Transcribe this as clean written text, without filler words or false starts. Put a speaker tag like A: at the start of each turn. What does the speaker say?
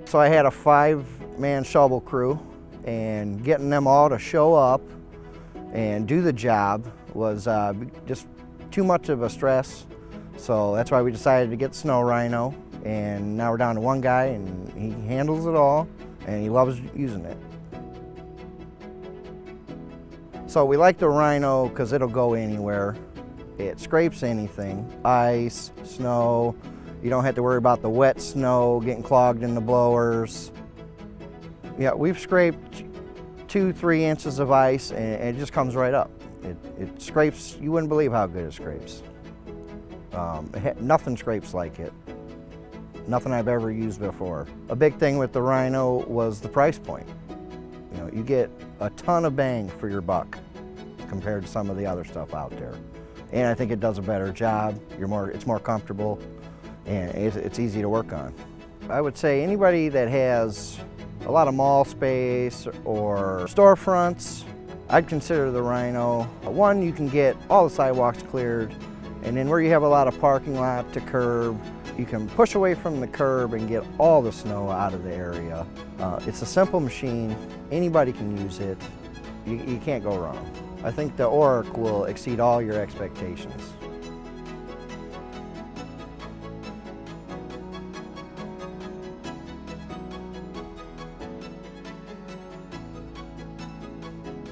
A: So I had a 5-man shovel crew, and getting them all to show up and do the job was just too much of a stress. So that's why we decided to get Snow Rhino, and now we're down to one guy, and he handles it all, and he loves using it. So we like the Rhino because it'll go anywhere. It scrapes anything, ice, snow. You don't have to worry about the wet snow getting clogged in the blowers. Yeah, we've scraped 2-3 inches of ice, and it just comes right up. It scrapes, you wouldn't believe how good it scrapes. Nothing scrapes like it. Nothing I've ever used before. A big thing with the Rhino was the price point. You know, you get a ton of bang for your buck compared to some of the other stuff out there. And I think it does a better job. It's more comfortable, and it's easy to work on. I would say anybody that has a lot of mall space or storefronts, I'd consider the Rhino. One, you can get all the sidewalks cleared, and then where you have a lot of parking lot to curb, you can push away from the curb and get all the snow out of the area. It's a simple machine. Anybody can use it. You can't go wrong. I think the Orec will exceed all your expectations.